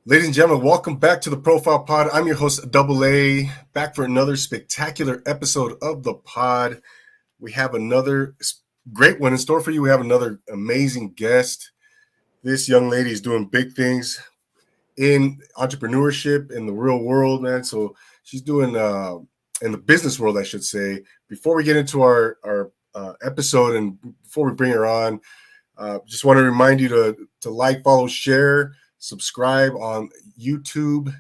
Ladies and gentlemen, welcome back to the Profile Pod. I'm your host, Double A, back for another spectacular episode of the pod. We have another great one in store for you. We have another amazing guest. This young lady is doing big things in entrepreneurship in the real world, man. So she's doing in the business world, I should say. Before we get into our episode and before we bring her on, just want to remind you to like, follow, share, subscribe on YouTube. I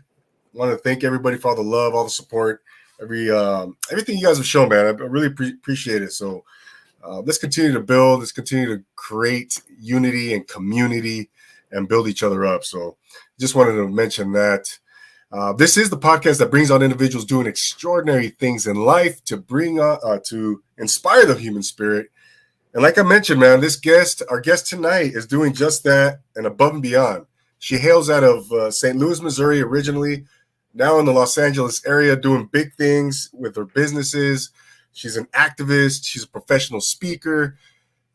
want to thank everybody for all the love, all the support, everything you guys have shown, man. I really appreciate it. So let's continue to build. Let's continue to create unity and community and build each other up. So just wanted to mention that. This is the podcast that brings on individuals doing extraordinary things in life to to inspire the human spirit. And like I mentioned, man, our guest tonight is doing just that and above and beyond. She hails out of St. Louis, Missouri originally, now in the Los Angeles area doing big things with her businesses. She's an activist. She's a professional speaker,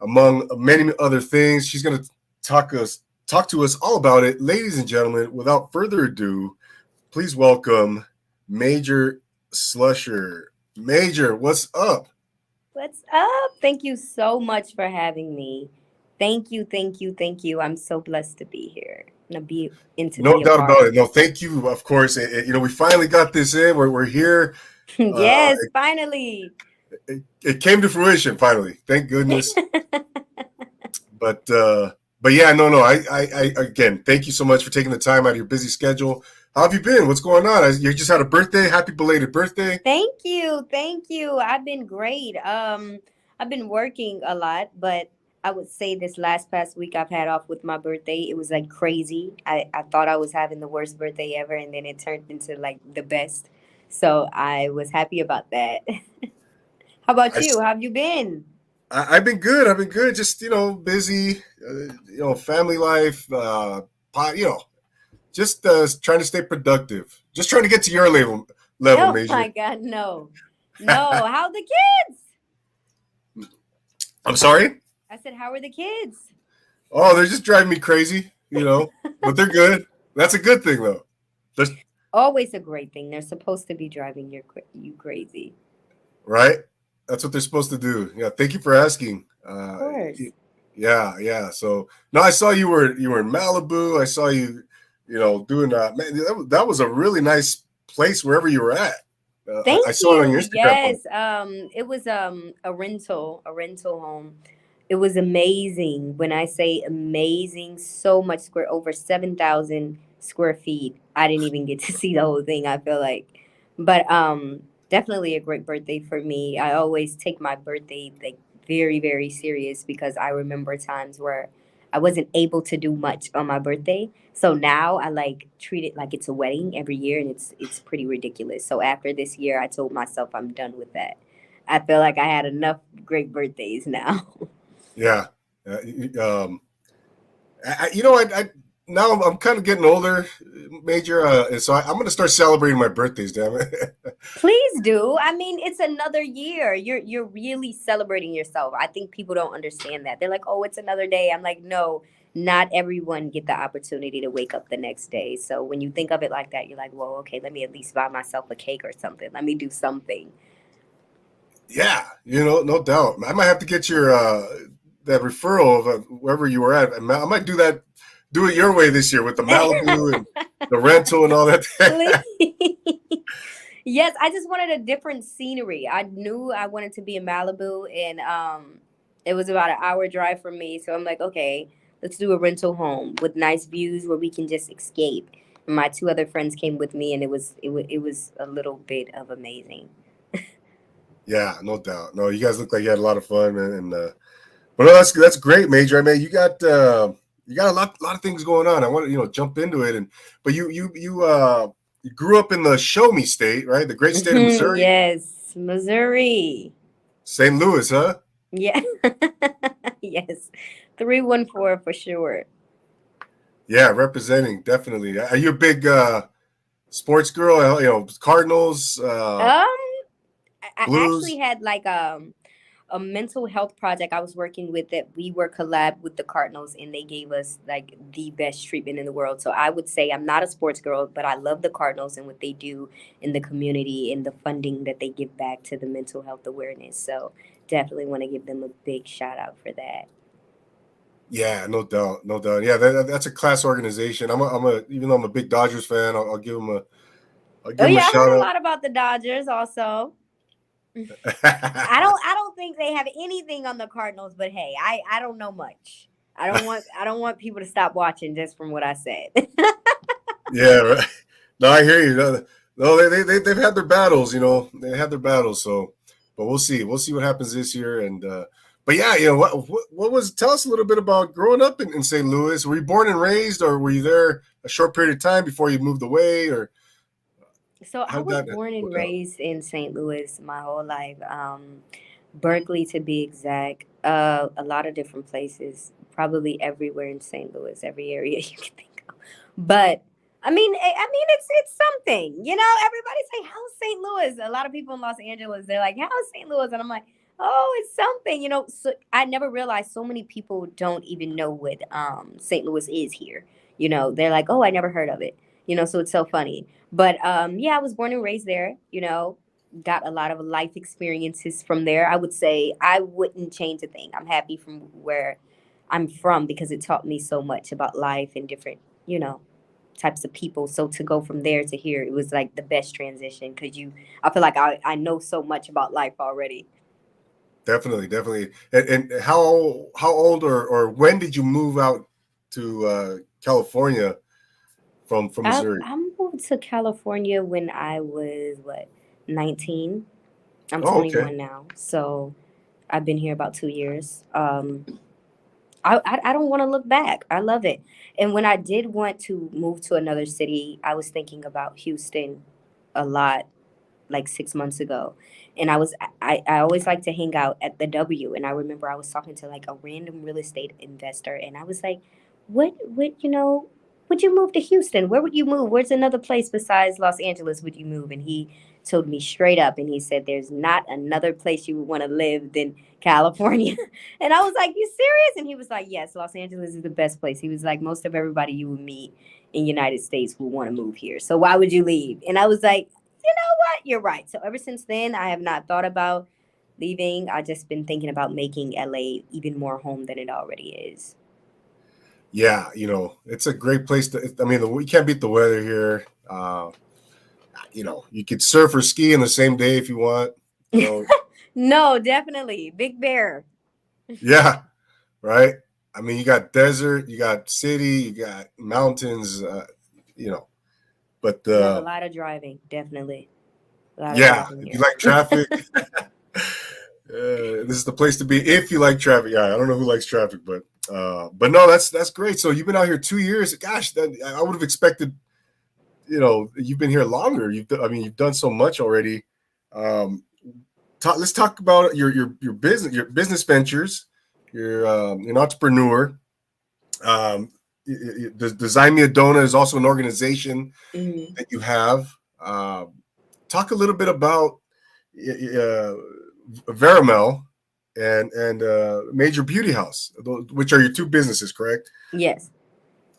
among many other things. She's going to talk to us all about it. Ladies and gentlemen, without further ado, please welcome Major Slusher. Major, what's up? What's up? Thank you so much for having me. Thank you, thank you, thank you. I'm so blessed to be here and to No be a doubt part. about it. No, thank you. Of course, we finally got this in. We're here. Uh, Yes, finally. it came to fruition finally. Thank goodness. But yeah, no. I again, thank you so much for taking the time out of your busy schedule. How have you been? What's going on? You just had a birthday. Happy belated birthday. Thank you, thank you. I've been great. I've been working a lot, but I would say this last past week I've had off with my birthday. It was like crazy. I thought I was having the worst birthday ever, and then it turned into like the best. So I was happy about that. How about I, you? How have you been? I've been good. I've been good. Just busy. Family life. Just trying to stay productive. Just trying to get to your level, Oh Major. my God, no. No. How are the kids? I'm sorry. I said, how are the kids? Oh, they're just driving me crazy. But they're good. That's a good thing, though. There's, Always a great thing. They're supposed to be driving you crazy. right? That's what they're supposed to do. Yeah. Thank you for asking. Of course. Yeah, yeah. So no, I saw you were in Malibu. I saw you, doing man. That was a really nice place wherever you were at. I Thank saw it on your you. Instagram post. Yes. It was a rental home. It was amazing. When I say amazing, so much square over 7,000 square feet. I didn't even get to see the whole thing, I feel like. But definitely a great birthday for me. I always take my birthday like very, very serious because I remember times where I wasn't able to do much on my birthday. So now I like treat it like it's a wedding every year, and it's pretty ridiculous. So after this year, I told myself I'm done with that. I feel like I had enough great birthdays now. Yeah. Um, I now I'm kind of getting older, Major, and so I'm going to start celebrating my birthdays. Damn it. Please do. I mean, it's another year. You're really celebrating yourself. I think people don't understand that. They're like, "Oh, it's another day." I'm like, "No, not everyone get the opportunity to wake up the next day." So when you think of it like that, you're like, "Well, okay, let me at least buy myself a cake or something. Let me do something." Yeah, no doubt. I might have to get your that referral of wherever you were at. I might do it your way this year with the Malibu and the rental and all that. Please. Yes, I just wanted a different scenery. I knew I wanted to be in Malibu, and it was about an hour drive from me. So I'm like, okay, let's do a rental home with nice views where we can just escape. And my two other friends came with me, and it was a little bit of amazing. Yeah, no doubt. No, you guys look like you had a lot of fun, man. And but no, that's great, Major. I mean, you got a lot of things going on. I want to jump into it, but you grew up in the Show Me State, right? The great state of Missouri, Yes, Missouri. St. Louis, huh? Yeah, yes, 314 for sure. Yeah, representing definitely. Are you a big sports girl? Cardinals, Um, I actually Blues. had like a mental health project I was working with that we were collab with the Cardinals and they gave us like the best treatment in the world. So I would say I'm not a sports girl, but I love the Cardinals and what they do in the community and the funding that they give back to the mental health awareness. So definitely want to give them a big shout out for that. Yeah, no doubt, no doubt. Yeah, that's a class organization. Even though I'm a big Dodgers fan, I'll give them a, I'll Oh give them a yeah, I shout heard a out. lot about the Dodgers also. I don't think they have anything on the Cardinals, but hey, I don't know much. I don't want people to stop watching just from what I said. Yeah, right. No, I hear you. No, they've had their battles. They had their battles. So, but we'll see. We'll see what happens this year. And but yeah, what was? Tell us a little bit about growing up in St. Louis. Were you born and raised, or were you there a short period of time before you moved away, or So I how did was that born and work out? raised in St. Louis my whole life. Berkeley to be exact. A lot of different places, probably everywhere in St. Louis, every area you can think of. But I mean, it's something. You know, everybody say, "How's St. Louis?" A lot of people in Los Angeles, they're like, "How's St. Louis?" And I'm like, "Oh, it's something." You know, so I never realized so many people don't even know what St. Louis is here. You know, they're like, "Oh, I never heard of it." You know, so it's so funny. But yeah, I was born and raised there. You know, got a lot of life experiences from there. I would say I wouldn't change a thing. I'm happy from where I'm from because it taught me so much about life and different, you know, types of people. So to go from there to here, it was like the best transition because I feel like I know so much about life already. Definitely, definitely. And how old or when did you move out to California from Missouri? I moved to California when I was, what, 19? I'm Oh, okay. 21 now. So I've been here about 2 years. I don't want to look back. I love it. And when I did want to move to another city, I was thinking about Houston a lot like 6 months ago. And I always like to hang out at the W. And I remember I was talking to like a random real estate investor and I was like, would you move to Houston? Where would you move? Where's another place besides Los Angeles would you move? And he told me straight up and he said, there's not another place you would want to live than California. And I was like, you serious? And he was like, yes, Los Angeles is the best place. He was like, most of everybody you would meet in United States will want to move here. So why would you leave? And I was like, you know what? You're right. So ever since then, I have not thought about leaving. I just been thinking about making LA even more home than it already is. Yeah, it's a great place to. I mean, we can't beat the weather here. You could surf or ski in the same day if you want. You know, No, definitely. Big Bear. yeah, right. I mean, you got desert, you got city, you got mountains. You know, but Yep, a lot of driving. Definitely. A lot of yeah, driving if you here. like traffic, this is the place to be. If you like traffic, yeah, I don't know who likes traffic, but no, that's great. So you've been out here 2 years. Gosh, I would have expected. You've been here longer. I mean, you've done so much already. Um, let's talk about your business ventures. You're an entrepreneur. Design Me a Donut is also an organization Hmm. that you have. Talk a little bit about uh, Verimel and Major Beauty House, which are your two businesses, correct? Yes.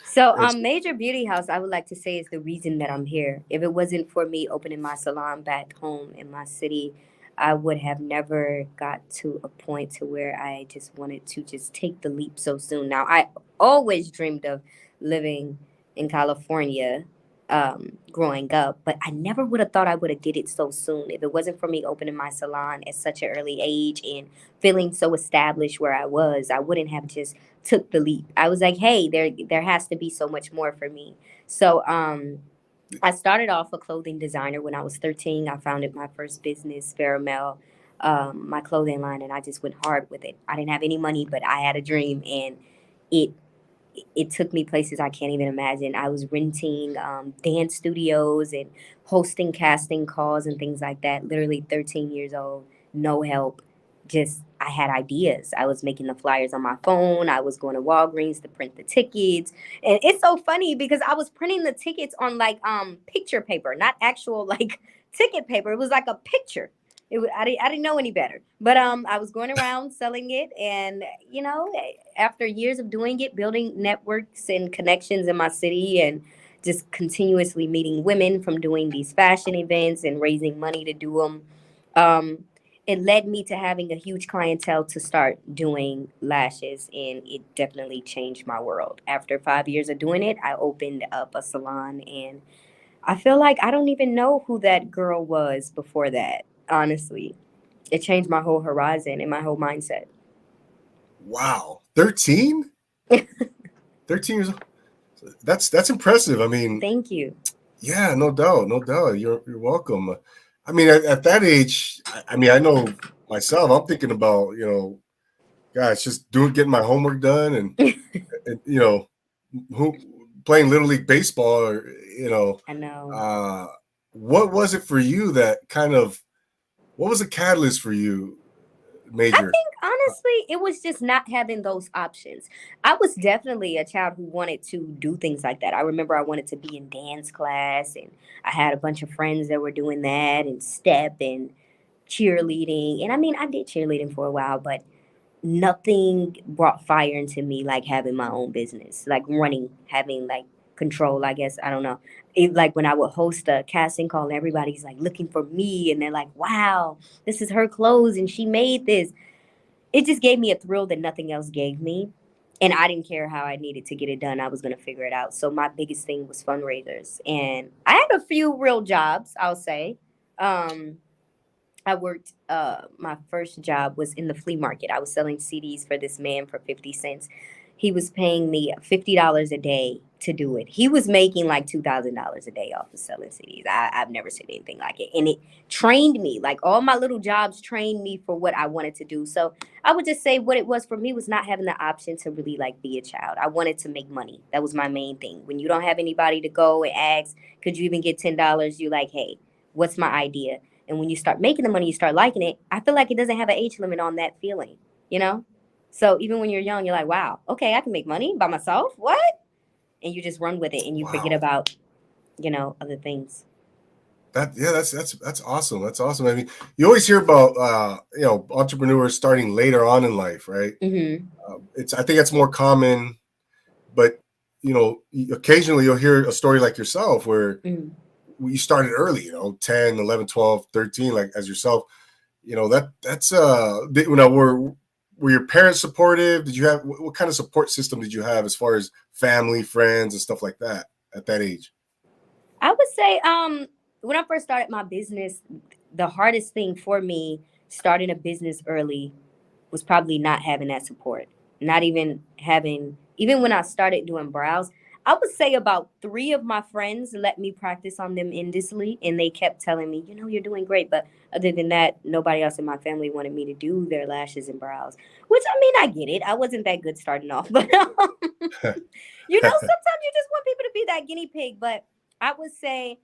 So, And so- Major Beauty House, I would like to say, is the reason that I'm here. If it wasn't for me opening my salon back home in my city, I would have never got to a point to where I just wanted to just take the leap so soon. Now, I always dreamed of living in California, growing up, but I never would have thought I would have did it so soon. If it wasn't for me opening my salon at such an early age and feeling so established where I was, I wouldn't have just took the leap. I was like, hey, there has to be so much more for me. So I started off a clothing designer when I was 13. I founded my first business, Faramel, my clothing line, and I just went hard with it. I didn't have any money, but I had a dream, and it it took me places I can't even imagine. I was renting dance studios and hosting casting calls and things like that. Literally 13 years old, no help. Just I had ideas. I was making the flyers on my phone. I was going to Walgreens to print the tickets. And it's so funny because I was printing the tickets on like picture paper, not actual like ticket paper. It was like a picture. I didn't know any better. But I was going around selling it, and after years of doing it, building networks and connections in my city, and just continuously meeting women from doing these fashion events and raising money to do them. Um, it led me to having a huge clientele to start doing lashes, and it definitely changed my world. After 5 years of doing it, I opened up a salon, and I feel like I don't even know who that girl was before that, honestly. It changed my whole horizon and my whole mindset. Wow. 13? 13 years old. That's impressive. I mean, Thank you. yeah, no doubt, no doubt. You're welcome. I mean, at that age, I mean, I know myself. I'm thinking about, guys, just getting my homework done, and who playing little league baseball, or I know. uh, what was it for you that kind of what was a catalyst for you, I Major? think honestly, it was just not having those options. I was definitely a child who wanted to do things like that. I remember I wanted to be in dance class, and I had a bunch of friends that were doing that, and step and cheerleading. And I mean, I did cheerleading for a while, but nothing brought fire into me like having my own business, like running, having like control, I guess. I don't know. Like when I would host a casting call, and everybody's like looking for me, and they're like, wow, this is her clothes and she made this. It just gave me a thrill that nothing else gave me. And I didn't care how I needed to get it done. I was going to figure it out. So my biggest thing was fundraisers. And I had a few real jobs, I'll say. Um, I worked, my first job was in the flea market. I was selling CDs for this man for 50 cents. He was paying me $50 a day to do it. He was making like $2,000 a day off of selling CDs. I've never seen anything like it. And it trained me. Like all my little jobs trained me for what I wanted to do. So I would just say what it was for me was not having the option to really like be a child. I wanted to make money. That was my main thing. When you don't have anybody to go and ask, could you even get $10? You like, hey, what's my idea? And when you start making the money, you start liking it. I feel like it doesn't have an age limit on that feeling, you know? So even when you're young, you're like, wow, okay, I can make money by myself. What? And you just run with it and you forget Wow. about, other things. That's awesome. That's awesome. I mean, you always hear about entrepreneurs starting later on in life, right? Mm-hmm. It's I think that's more common, but occasionally you'll hear a story like yourself where Mm. you started early, 10, 11, 12, 13, like as yourself. That's were your parents supportive? Did you have what kind of support system did you have as far as family, friends, and stuff like that at that age? I would say, when I first started my business, the hardest thing for me starting a business early was probably not having that support. Not even having, even when I started doing brows, I would say about three of my friends let me practice on them endlessly, and they kept telling me, you're doing great. But other than that, nobody else in my family wanted me to do their lashes and brows, which I mean, I get it. I wasn't that good starting off, but sometimes you just want people to be that guinea pig. But I would say,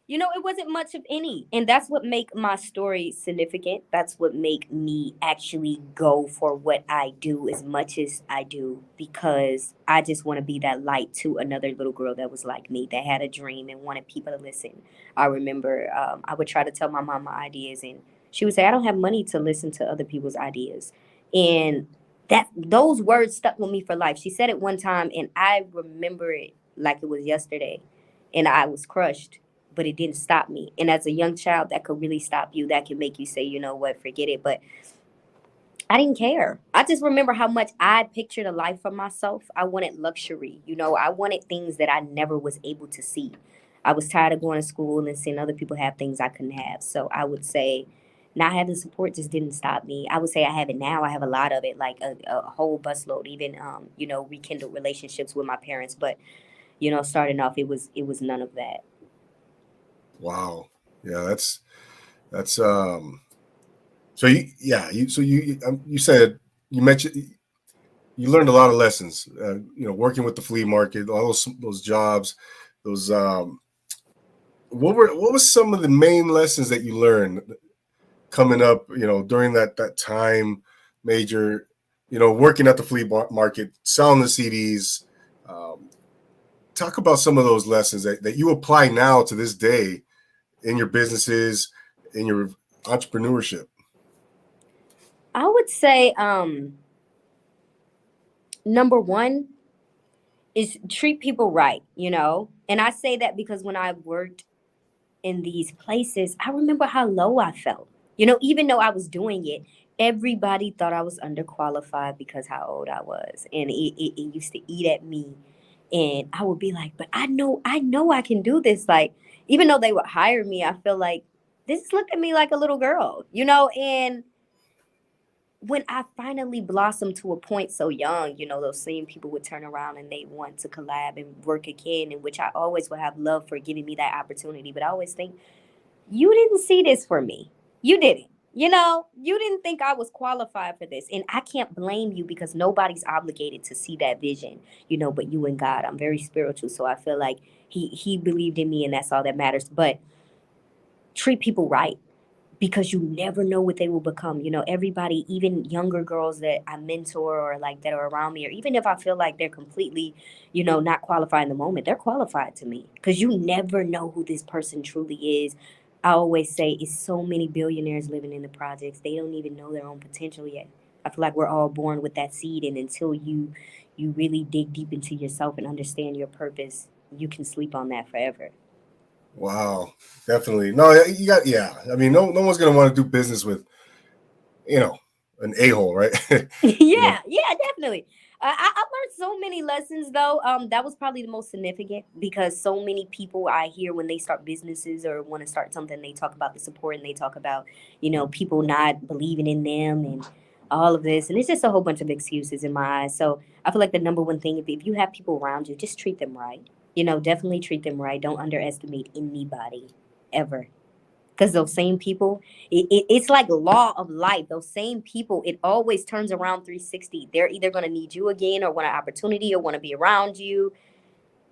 it wasn't much of any. And that's what make my story significant. That's what make me actually go for what I do as much as I do, because I just want to be that light to another little girl that was like me, that had a dream and wanted people to listen. I remember, I would try to tell my mom my ideas, and she would say, I don't have money to listen to other people's ideas. And those words stuck with me for life. She said it one time, and I remember it like it was yesterday. And I was crushed, but it didn't stop me. And as a young child, that could really stop you. That can make you say, you know what, forget it. But I didn't care. I just remember how much I pictured a life for myself. I wanted luxury. I wanted things that I never was able to see. I was tired of going to school and seeing other people have things I couldn't have. So I would say not having support just didn't stop me. I would say I have it now. I have a lot of it, like a whole busload, even, rekindled relationships with my parents. But, starting off, it was none of that. Wow. Yeah, that's so you said you mentioned you learned a lot of lessons, working with the flea market, all those jobs, those what was some of the main lessons that you learned coming up, during that time, Major, working at the flea market, selling the CDs. Um, Talk about some of those lessons that you apply now to this day in your businesses, in your entrepreneurship? I would say number one is treat people right, you know? And I say that because when I worked in these places, I remember how low I felt. You know, even though I was doing it, everybody thought I was underqualified because how old I was. And it used to eat at me. And I would be like, but I know I can do this. Like, even though they would hire me, I feel like this looked at me like a little girl, you know? And when I finally blossomed to a point so young, you know, those same people would turn around and they want to collab and work again, in which I always would have love for giving me that opportunity. But I always think, you didn't see this for me. You didn't. You know, you didn't think I was qualified for this. And I can't blame you because nobody's obligated to see that vision, you know, but you and God. I'm very spiritual. So I feel like he believed in me and that's all that matters. But treat people right because you never know what they will become. You know, everybody, even younger girls that I mentor or like that are around me, or even if I feel like they're completely, you know, not qualified in the moment, they're qualified to me because you never know who this person truly is. I always say it's so many billionaires living in the projects. They don't even know their own potential yet. I feel like we're all born with that seed, and until you really dig deep into yourself and understand your purpose, you can sleep on that forever. Wow, definitely. No, you got, yeah. I mean, no one's gonna want to do business with, you know, an a-hole, right? You know. Yeah, yeah, definitely. I've learned so many lessons though. That was probably the most significant because so many people I hear when they start businesses or want to start something, they talk about the support and they talk about, you know, people not believing in them and all of this. And it's just a whole bunch of excuses in my eyes. So I feel like the number one thing, if you have people around you, just treat them right. You know, definitely treat them right. Don't underestimate anybody ever because those same people, it's like law of life. Those same people, it always turns around 360. They're either going to need you again or want an opportunity or want to be around you.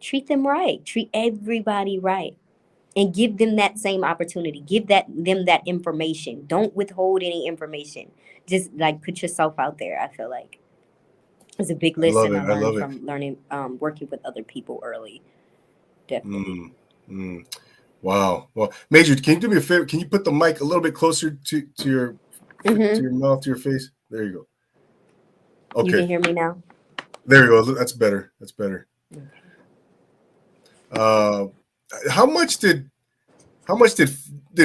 Treat them right. Treat everybody right and give them that same opportunity. Give them that information. Don't withhold any information. Just like put yourself out there. I feel like it's a big I love lesson I it. I learned love it. from learning working with other people early. Definitely. Mm, mm. Wow. Well, Major, can you do me a favor? Can you put the mic a little bit closer to Mm-hmm. your mouth, to your face? There you go. You Okay. can hear me now. There you go. That's better. That's better. Okay. Uh, how much did how much did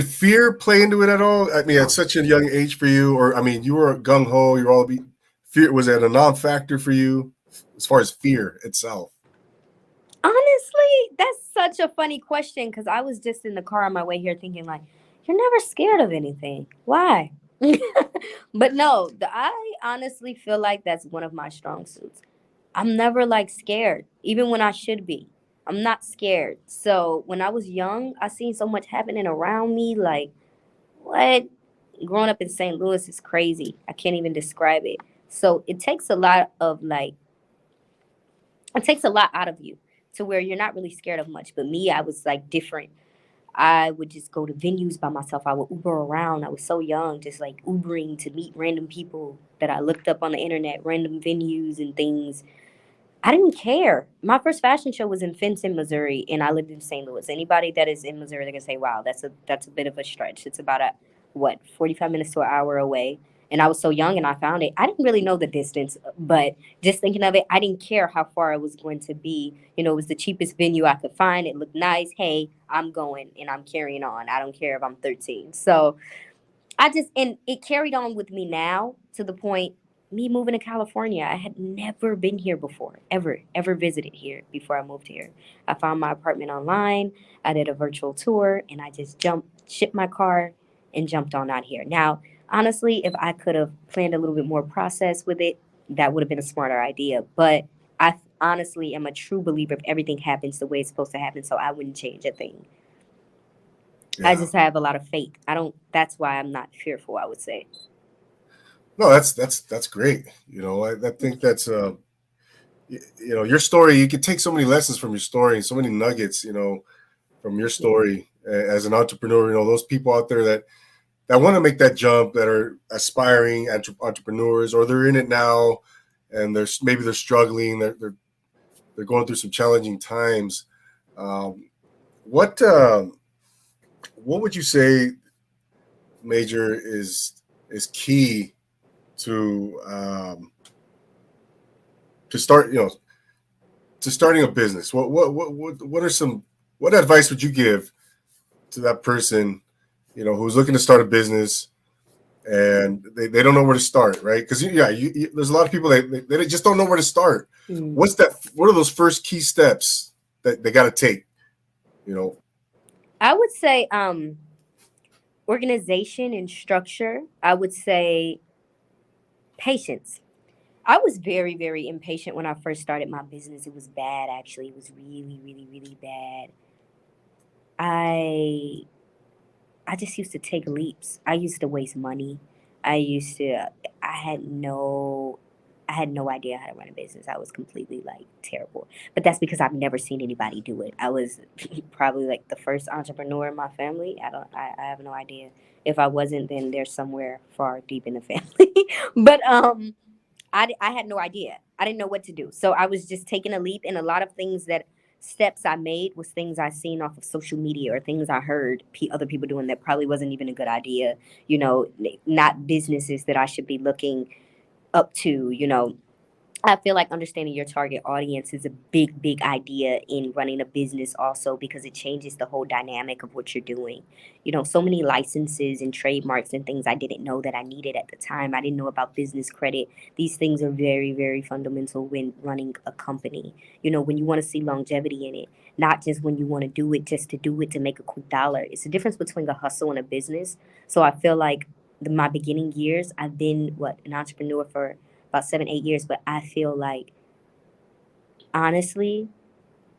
fear play into it at all? I mean, at such a young age for you, or I mean, you were gung ho. You're all be fear. Was it a non-factor for you as far as fear itself? Honestly, that's such a funny question because I was just in the car on my way here thinking like, you're never scared of anything. Why? But no, I honestly feel like that's one of my strong suits. I'm never like scared, even when I should be. I'm not scared. So when I was young, I seen so much happening around me. Like, what? Growing up in St. Louis is crazy. I can't even describe it. So it takes a lot of like it takes a lot out of you to where you're not really scared of much. But me, I was like different. I would just go to venues by myself. I would Uber around. I was so young, just like Ubering to meet random people that I looked up on the internet, random venues and things. I didn't care. My first fashion show was in Fenton, Missouri, and I lived in St. Louis. Anybody that is in Missouri, they're gonna say, "Wow, that's a bit of a stretch." It's about a what 45 minutes to an hour away. And I was so young, and I found it. I didn't really know the distance, but just thinking of it, I didn't care how far it was going to be. You know, it was the cheapest venue I could find. It looked nice. Hey, I'm going, and I'm carrying on. I don't care if I'm 13. So I just and it carried on with me now to the point me moving to California. I had never been here before, ever visited here before I moved here. I found my apartment online. I did a virtual tour, and I just shipped my car, and jumped on out here. Now, honestly, if I could have planned a little bit more process with it, that would have been a smarter idea. But I honestly am a true believer if everything happens the way it's supposed to happen, so I wouldn't change a thing. I Yeah. just have a lot of faith. I don't. That's why I'm not fearful. I would say. No, that's great. You know, I think that's you know, your story. You could take so many lessons from your story and so many nuggets. You know, from your Yeah. story as an entrepreneur. You know, those people out there that want to make that jump, that are aspiring entrepreneurs, or they're in it now, and maybe they're struggling. They're going through some challenging times. Um, what what would you say Major, is key to to start, to starting a business? What are some, what advice would you give to that person, who's looking to start a business and they don't know where to start, right? Because there's a lot of people they just don't know where to start. Mm. What are those first key steps that they got to take? You know, I would say organization and structure. I would say patience. I was very, very impatient when I first started my business. It was bad, actually. It was really, really, really bad. I I just used to take leaps. I used to waste money. I used to I had no I had no idea how to run a business. I was completely like terrible. But that's because I've never seen anybody do it. I was probably like the first entrepreneur in my family. I have no idea. If I wasn't, then they're somewhere far deep in the family. But I had no idea. I didn't know what to do. So I was just taking a leap, and a lot of things that steps I made was things I seen off of social media or things I heard other people doing that probably wasn't even a good idea. Not businesses that I should be looking up to. I feel like understanding your target audience is a big, big idea in running a business also because it changes the whole dynamic of what you're doing. So many licenses and trademarks and things I didn't know that I needed at the time. I didn't know about business credit. These things are very, very fundamental when running a company. When you want to see longevity in it, not just when you want to do it just to do it to make a quick dollar. It's the difference between a hustle and a business. So I feel like my beginning years, I've been an entrepreneur for about 7, 8 years, but I feel like honestly,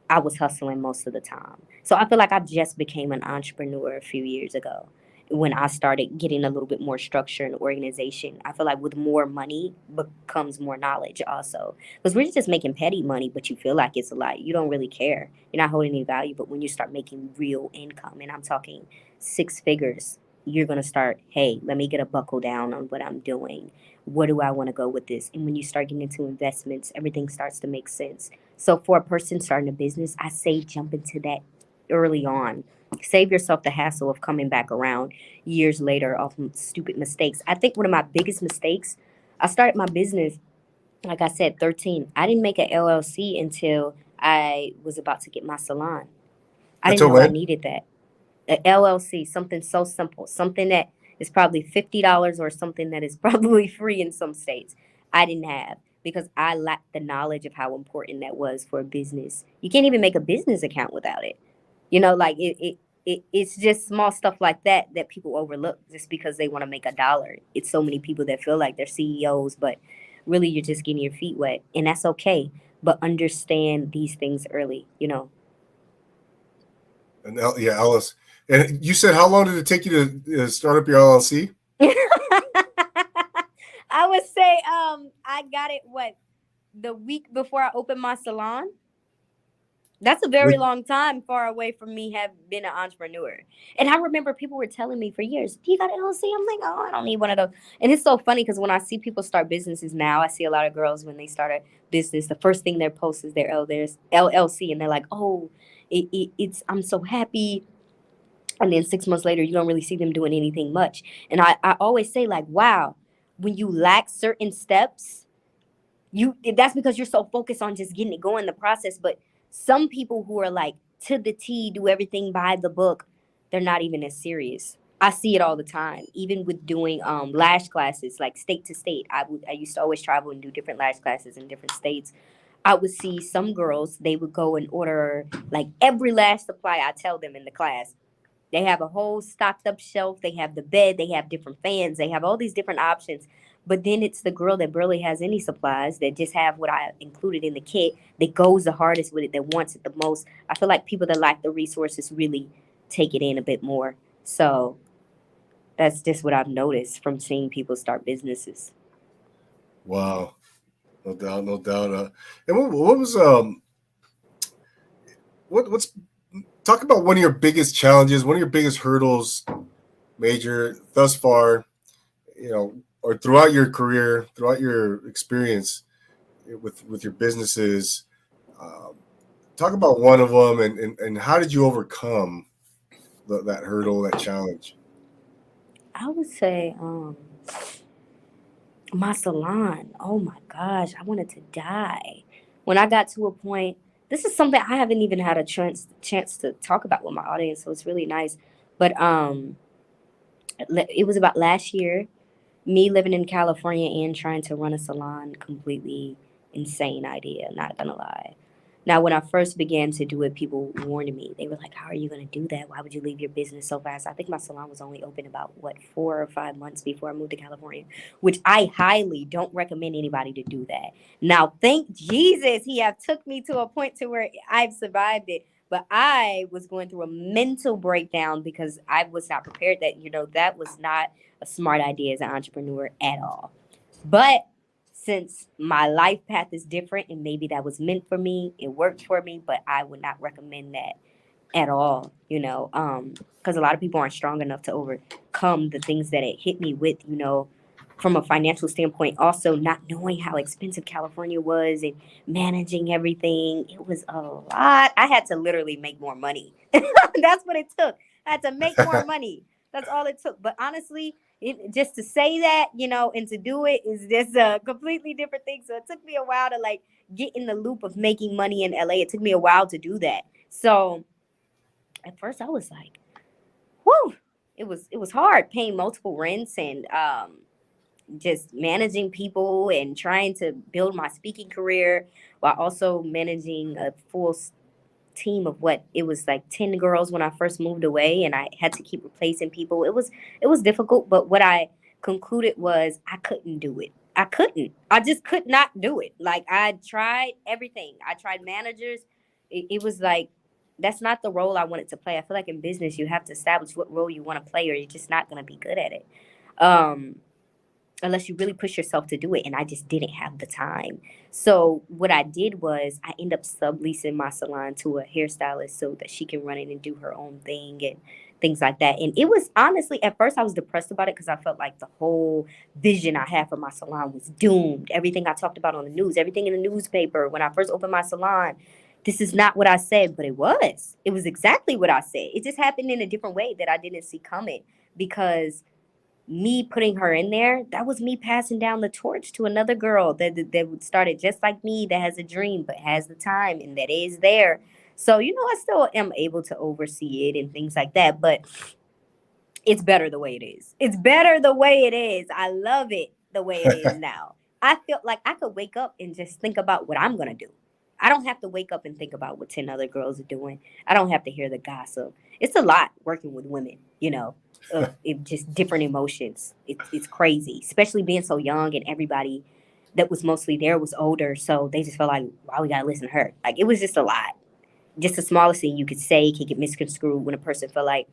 I was hustling most of the time. So I feel like I just became an entrepreneur a few years ago when I started getting a little bit more structure and organization. I feel like with more money becomes more knowledge also. Because we're just making petty money, but you feel like it's a lot. You don't really care. You're not holding any value. But when you start making real income, and I'm talking 6 figures, you're going to start, hey, let me get a buckle down on what I'm doing. Where do I want to go with this? And when you start getting into investments, everything starts to make sense. So for a person starting a business, I say jump into that early on. Save yourself the hassle of coming back around years later off stupid mistakes. I think one of my biggest mistakes, I started my business, like I said, 13. I didn't make an LLC until I was about to get my salon. I didn't until know I when? needed that. A LLC, something so simple, something that is probably $50 or something that is probably free in some states. I didn't have because I lacked the knowledge of how important that was for a business. You can't even make a business account without it. Like it's just small stuff like that people overlook just because they want to make a dollar. It's so many people that feel like they're CEOs, but really you're just getting your feet wet, and that's okay. But understand these things early. And yeah, Alice. And you said, how long did it take you to start up your LLC? I would say I got it the week before I opened my salon. That's a very With long time far away from me have been an entrepreneur. And I remember people were telling me for years, "Do you got an LLC?" I'm like, "Oh, I don't need one of those." And it's so funny because when I see people start businesses now, I see a lot of girls when they start a business, the first thing they post is their LLC, and they're like, "Oh, it's I'm so happy." And then 6 months later, you don't really see them doing anything much. And I always say like, "Wow, when you lack certain steps, that's because you're so focused on just getting it going the process. But some people who are like to the T, do everything by the book, they're not even as serious. I see it all the time, even with doing lash classes, like state to state. I used to always travel and do different lash classes in different states. I would see some girls, they would go and order like every lash supply I tell them in the class. They have a whole stocked up shelf. They have the bed. They have different fans. They have all these different options. But then it's the girl that barely has any supplies that just have what I included in the kit that goes the hardest with it, that wants it the most. I feel like people that lack the resources really take it in a bit more. So that's just what I've noticed from seeing people start businesses. Wow, no doubt, no doubt. And what was what's talk about one of your biggest challenges, one of your biggest hurdles, Major, thus far, or throughout your career, throughout your experience with your businesses. Um, Talk about one of them, and how did you overcome that hurdle, that challenge? I would say my salon. Oh my gosh, I wanted to die when I got to a point. This is something I haven't even had a chance to talk about with my audience, so it's really nice. But it was about last year. Me living in California and trying to run a salon, completely insane idea, not gonna lie. Now, when I first began to do it, people warned me. They were like, "How are you gonna do that? Why would you leave your business so fast?" I think my salon was only open about what 4 or 5 months before I moved to California, which I highly don't recommend anybody to do that. Now, thank Jesus, He have took me to a point to where I've survived it. But I was going through a mental breakdown because I was not prepared. That was not a smart idea as an entrepreneur at all. But since my life path is different and maybe that was meant for me, it worked for me, but I would not recommend that at all, because a lot of people aren't strong enough to overcome the things that it hit me with, from a financial standpoint, also not knowing how expensive California was and managing everything. It was a lot. I had to literally make more money. That's what it took. I had to make more money. That's all it took. But honestly, just to say that, and to do it is just a completely different thing. So it took me a while to like get in the loop of making money in LA. It took me a while to do that. So at first I was like, whew, it was hard paying multiple rents and just managing people and trying to build my speaking career while also managing a full team of what it was like 10 girls when I first moved away, and I had to keep replacing people. It was difficult, but what I concluded was I couldn't do it. I couldn't. I just could not do it. Like I tried everything. I tried managers. It was like that's not the role I wanted to play. I feel like in business you have to establish what role you want to play or you're just not going to be good at it. Um unless you really push yourself to do it, and I just didn't have the time. So what I did was I ended up subleasing my salon to a hairstylist so that she can run it and do her own thing and things like that. And it was honestly, at first I was depressed about it because I felt like the whole vision I had for my salon was doomed. Everything I talked about on the news, everything in the newspaper when I first opened my salon, this is not what I said, but it was. It was exactly what I said. It just happened in a different way that I didn't see coming, because me putting her in there, that was me passing down the torch to another girl that started just like me, that has a dream but has the time and that is there. So, I still am able to oversee it and things like that, but it's better the way it is. It's better the way it is. I love it the way it is now. I feel like I could wake up and just think about what I'm going to do. I don't have to wake up and think about what 10 other girls are doing. I don't have to hear the gossip. It's a lot working with women, of just different emotions. It's crazy, especially being so young and everybody that was mostly there was older. So they just felt like, why we got to listen to her? Like it was just a lot. Just the smallest thing you could say can get misconstrued when a person feel like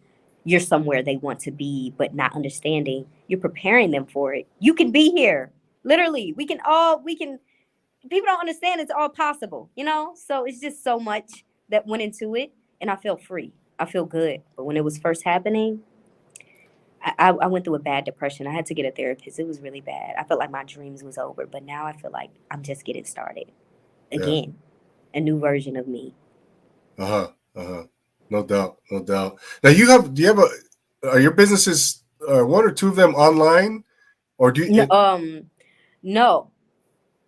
you're somewhere they want to be, but not understanding you're preparing them for it. You can be here. Literally, we can people don't understand it's all possible. So it's just so much that went into it, and I feel free. I feel good. But when it was first happening, I went through a bad depression. I had to get a therapist. It was really bad. I felt like my dreams was over, but now I feel like I'm just getting started Yeah. again, a new version of me. Uh-huh. Uh-huh. No doubt. No doubt. Now do you have are your businesses, one or two of them online, or do No, you, no,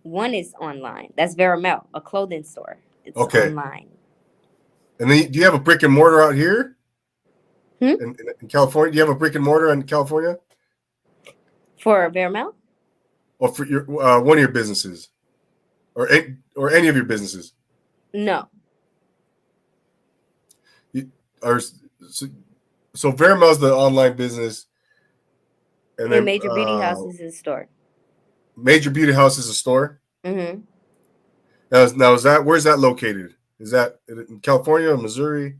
one is online. That's Veramel, a clothing store. It's okay. online. And then do you have a brick and mortar out here Hmm? in California? Do you have a brick and mortar in California, For Veramel? or for your one of your businesses, or any of your businesses? No. You, or so, so Verimel's the online business, and And then Major Beauty House is a store. Major Beauty House is a store. Hmm. Now is that, where's that located? Is that in California or Missouri?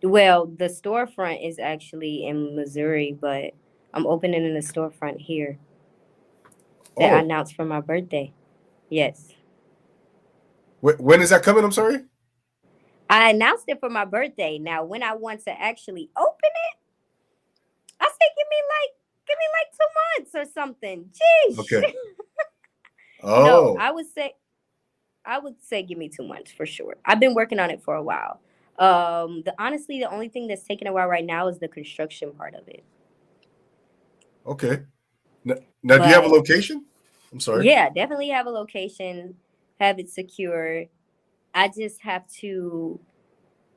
Well, the storefront is actually in Missouri, but I'm opening in a storefront here that I Oh, announced for my birthday. Yes. when is that coming? I'm sorry. I announced it for my birthday. Now, when I want to actually open it, I say give me like 2 months or something. Jeez. Okay. No, Oh, I would say give me 2 months for sure. I've been working on it for a while. The only thing that's taking a while right now is the construction part of it. Okay. Now, do you have a But location? I'm sorry. yeah, definitely have a location, have it secure. I just have to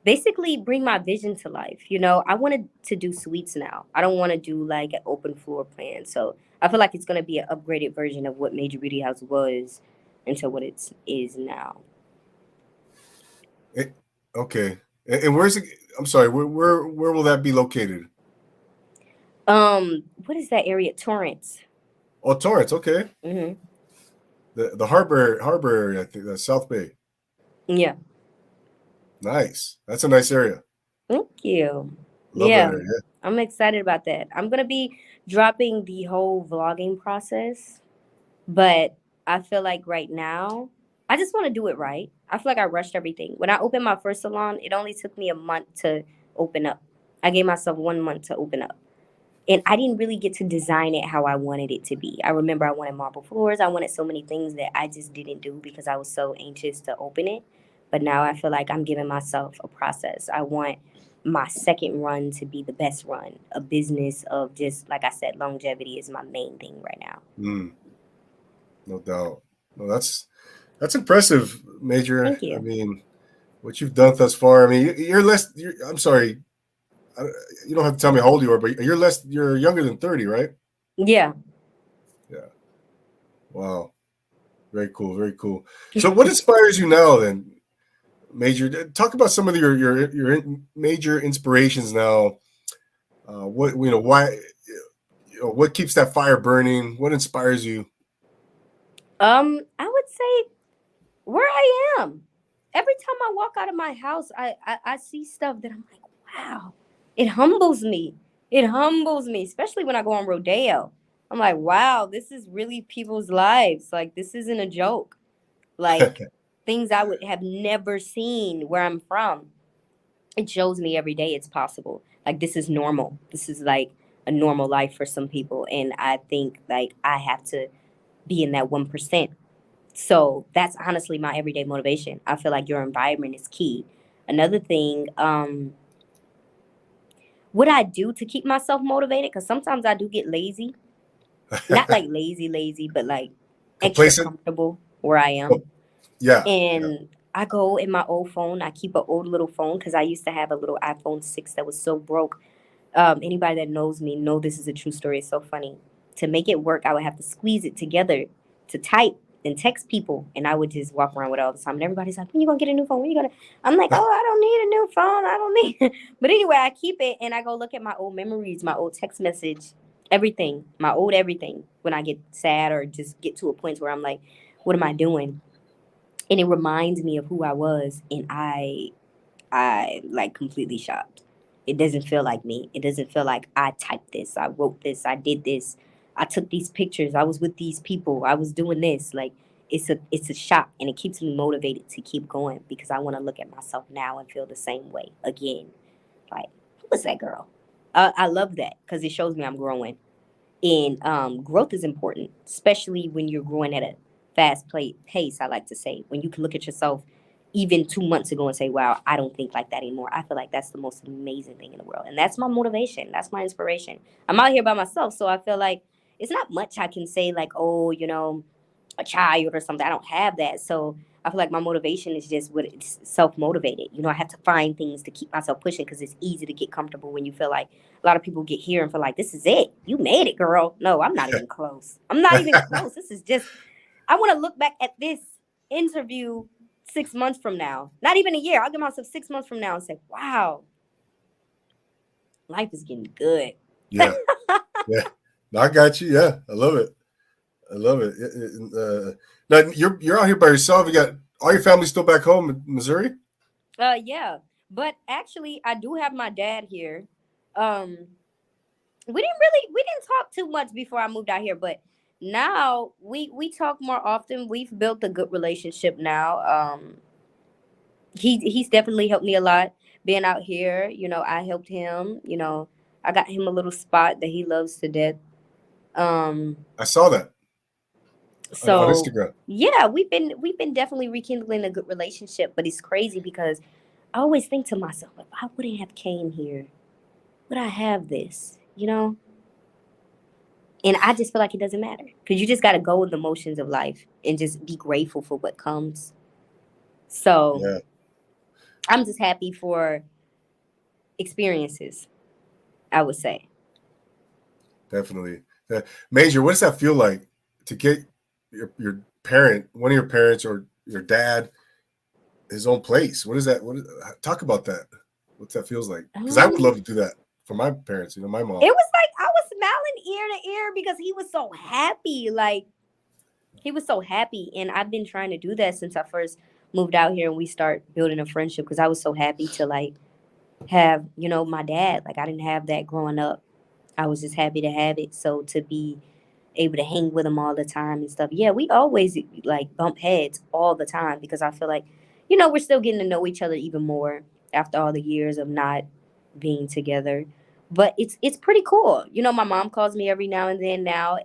basically bring my vision to life. I wanted to do suites now. I don't want to do like an open floor plan. So I feel like it's going to be an upgraded version of what Major Beauty House was into what it is now. Eh, okay. And where's it? I'm sorry. Where will that be located? What is that area? Torrance. Oh, Torrance. Okay. Hmm. The harbor area. I think that's South Bay. Yeah. Nice. That's a nice area. Thank you. Love that Yeah, area. I'm excited about that. I'm gonna be dropping the whole vlogging process, but I feel like right now, I just want to do it right. I feel like I rushed everything. When I opened my first salon, it only took me a month to open up. I gave myself 1 month to open up. And I didn't really get to design it how I wanted it to be. I remember I wanted marble floors. I wanted so many things that I just didn't do because I was so anxious to open it. But now I feel like I'm giving myself a process. I want my second run to be the best run. A business of just, like I said, longevity is my main thing right now. Mm, no doubt. No, that's impressive, Major. Thank I you. mean, what you've done thus far. I mean, you're less. I'm sorry. I, you don't have to tell me how old you are, but you're less. You're younger than 30, right? Yeah. Yeah. Wow. Very cool. Very cool. So, what inspires you now, then, Major? Talk about some of your major inspirations now. What why? What keeps that fire burning? What inspires you? I would say where I am. Every time I walk out of my house, I see stuff that I'm like, wow. It humbles me. It humbles me, especially when I go on rodeo. I'm like, wow, this is really people's lives. Like, this isn't a joke. Like, things I would have never seen where I'm from. It shows me every day it's possible. Like, this is normal. This is like a normal life for some people. And I think, like, I have to be in that 1%. So that's honestly my everyday motivation. I feel like your environment is key. Another thing, what I do to keep myself motivated, because sometimes I do get lazy. Not like lazy, lazy, but like extra Complacent? comfortable where I am. Oh, yeah. Yeah. And I go in my old phone. I keep an old little phone because I used to have a little iPhone 6 that was so broke. Anybody that knows me know this is a true story. It's so funny. To make it work, I would have to squeeze it together to type and text people, and I would just walk around with it all the time. And everybody's like, "When you gonna get a new phone? When you gonna?" I'm like, "Oh, I don't need a new phone. I don't need." But anyway, I keep it, and I go look at my old memories, my old text message, everything, my old everything. When I get sad or just get to a point where I'm like, "What am I doing?" And it reminds me of who I was, and I like completely shocked. It doesn't feel like me. It doesn't feel like I typed this, I wrote this, I did this, I took these pictures, I was with these people, I was doing this. Like it's a shock, and it keeps me motivated to keep going because I want to look at myself now and feel the same way again. Like, who was that girl? I love that because it shows me I'm growing. And growth is important, especially when you're growing at a pace. I like to say when you can look at yourself even 2 months ago and say, "Wow, I don't think like that anymore." I feel like that's the most amazing thing in the world, and that's my motivation. That's my inspiration. I'm out here by myself, so I feel like it's not much I can say like, "Oh, a child or something." I don't have that. So I feel like my motivation is just what it's self motivated. I have to find things to keep myself pushing because it's easy to get comfortable when you feel like a lot of people get here and feel like this is it. You made it, girl. No, I'm not even close. I'm not even close. This is just, I want to look back at this interview 6 months from now. Not even a year. I'll give myself 6 months from now and say, wow, life is getting good. Yeah. Yeah. No, I got you. Yeah. I love it. I love it. Now you're out here by yourself. You got all your family still back home in Missouri? Yeah. But actually, I do have my dad here. Um, we didn't talk too much before I moved out here, but now we talk more often. We've built a good relationship now. He's definitely helped me a lot being out here. I helped him. I got him a little spot that he loves to death. Um, I saw that on so Instagram. yeah, we've been definitely rekindling a good relationship. But it's crazy because I always think to myself, if I wouldn't have came here, would I have this? And I just feel like it doesn't matter because you just got to go with the motions of life and just be grateful for what comes. So Yeah, I'm just happy for experiences, I would say. definitely. Major, what does that feel like to get your parent, one of your parents or your dad, his own place? What is that? Talk about that. What that feels like? Because I would love Um, to do that for my parents. You know, my mom. it was like I was smiling ear to ear because he was so happy. Like he was so happy, and I've been trying to do that since I first moved out here and we start building a friendship because I was so happy to like have my dad. Like I didn't have that growing up. I was just happy to have it. So to be able to hang with him all the time and stuff. Yeah, we always like bump heads all the time because I feel like, we're still getting to know each other even more after all the years of not being together. But it's pretty cool. My mom calls me every now and then now.